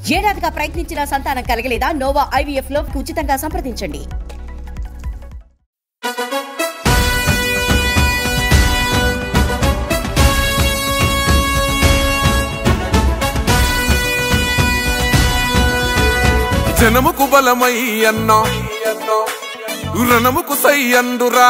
ఏడాదిగా ప్రయత్నించిన సంతానం కలగలేదా? Noah IVF లో ఉచితంగా సంప్రదించండి. జనముకు బలమై అన్నా రణముకు సై అందురా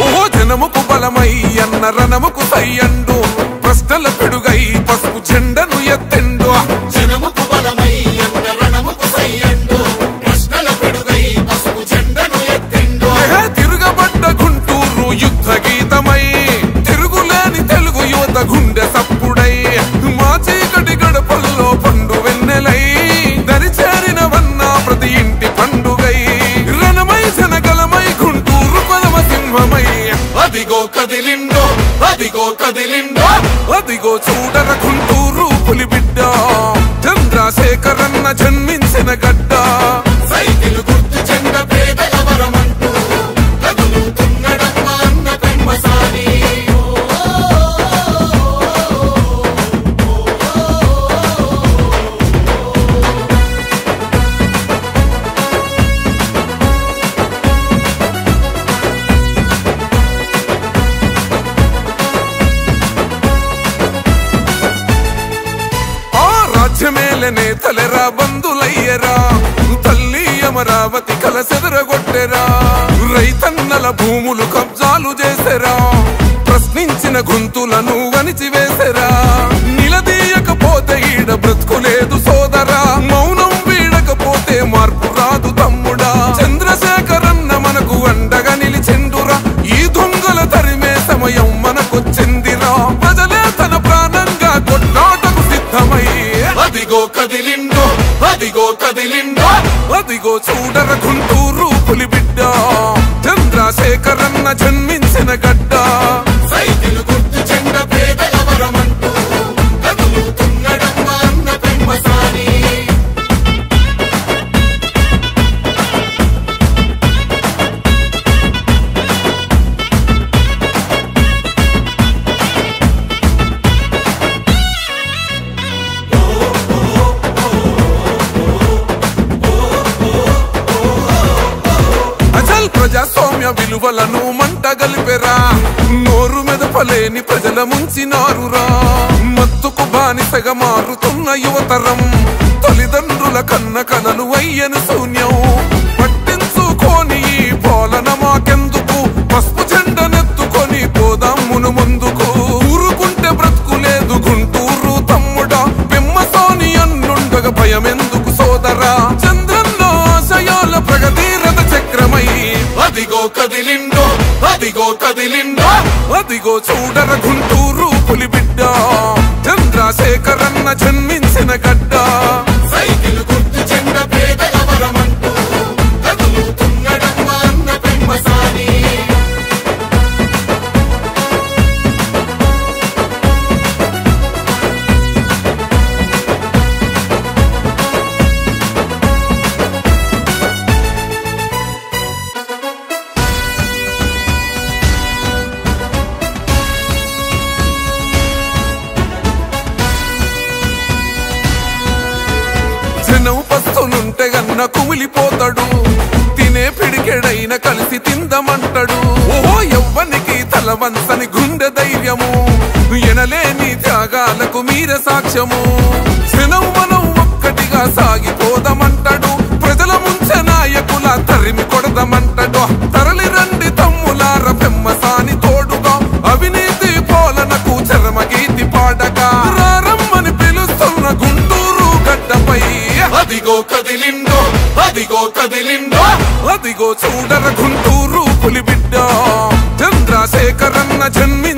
ఓహో జనముకు బలమై అన్న రణముకు సై అండు ప్రశ్నల పిడుగై పసుపు జెండను ఎత్తెండు జనముకు బలమై అన్న రణముకు సై అండు ప్రశ్నల పిడుగై పసుపు జెండను ఎత్తెండు తిరుగబడ్డ గుంటూరు యుద్ధ గీతమై తిరుగులేని తెలుగు యువత గుండె సప్పుడై మా చీకటి గడపల్లో పండు వెన్నెలై దరిచేరినవన్నా ప్రతి ఇంటి పండుగై రణమై జనగలమై గుంటూరు కొలమ సింహమై అదిగో కదిలిండో అదిగో కదిలిండో అదిగో చూడర గుంటూరు పులిబిడ్డ చంద్రశేఖరన్న జన్మించిన గడ్డ సైకిల్ గుర్తు జెండ పేదల వరమంటూ కదులుతున్నడమ్మ అన్న పెమ్మసాని రాజ్యమేల నేతలెరా బంధులయ్యరా తల్లి అమరావతి కల సెదరగొట్టెరా రైతన్నల భూములు కబ్జాలు చేసెరా ప్రశ్నించిన గొంతులను వణిచివేసెరా నిలదీయకపోతే ఈడ బ్రతుకులేదు సోదరా మౌనం వీడకపోతే మార్పు రాదు తమ్ముడా చంద్రశేఖరన్న మనకు అండగా నిలిచెండురా ఈ దొంగల తరిమే సమయం మనకొచ్చిందిరా ప్రజలే తన ప్రాణంగా కొట్లాటకు సిద్ధమై అదిగో కదిలిండో అదిగో కదిలిండో అదిగో చూడర గుంటూరు పులిబిడ్డ చంద్రశేఖరన్న జన్మించిన గడ్డ సైకిల్ గుర్తు జెండ పేదల వరమంటూ కదులుతున్నడమ్మ అన్న పెమ్మసాని అజల్ ప్రజాస్వామ్య విలువలను మంట గలిపెరా నోరు మెదపలేని ప్రజల ముంచినారురా మత్తుకు బానిసగా మారుతున్న యువతరం తల్లిదండ్రుల కన్న కలలు అయ్యను శూన్యం పట్టించుకోని ఈ పాలన మాకెందుకు పసుపు జెండనెత్తుకొని పోదామును ముందుకు ఊరుకుంటే బ్రతుకులేదు గుంటూరు తమ్ముడా పెమ్మసాని అన్నుండగా భయమెందుకు సోదరా చంద్రన్న ఆశయాల ప్రగతి రథ చక్రమై అదిగో కదిలిండో అదిగో కదిలిండో అదిగో చూడర గుంటూరు పులిబిడ్డ చంద్రశేఖరన్న జన్మించిన గడ్డ సైకిల్ గుర్తు జెండ పేదల వరమంటూ కదులుతున్నడమ్మ అన్న పెమ్మసాని జనం పస్తులుంటే గన్న కుమిలిపోతాడు తినే పిడికెడైన కలిసి తిందమంటాడు ఓహో ఎవ్వనికి తల వంచని గుండె ధైర్యము ఎనలేని త్యాగాలకు మీరే సాక్ష్యము జనం మనం ఒక్కటిగా సాగిపోదామంటాడు ప్రజల ముంచె నాయకుల తరిమి కొడదామంటాడు తరలి రండి తమ్ములార పెమ్మసాని తోడుగా అవినీతి పాలనకు చరమగీతి పాడగా రారమ్మని పిలుస్తున్న గుంటూరు గడ్డపై అదిగో కదిలిండో అదిగో కదిలిండో అదిగో చూడర గుంటూరు పులిబిడ్డ చంద్రశేఖరన్న జన్మి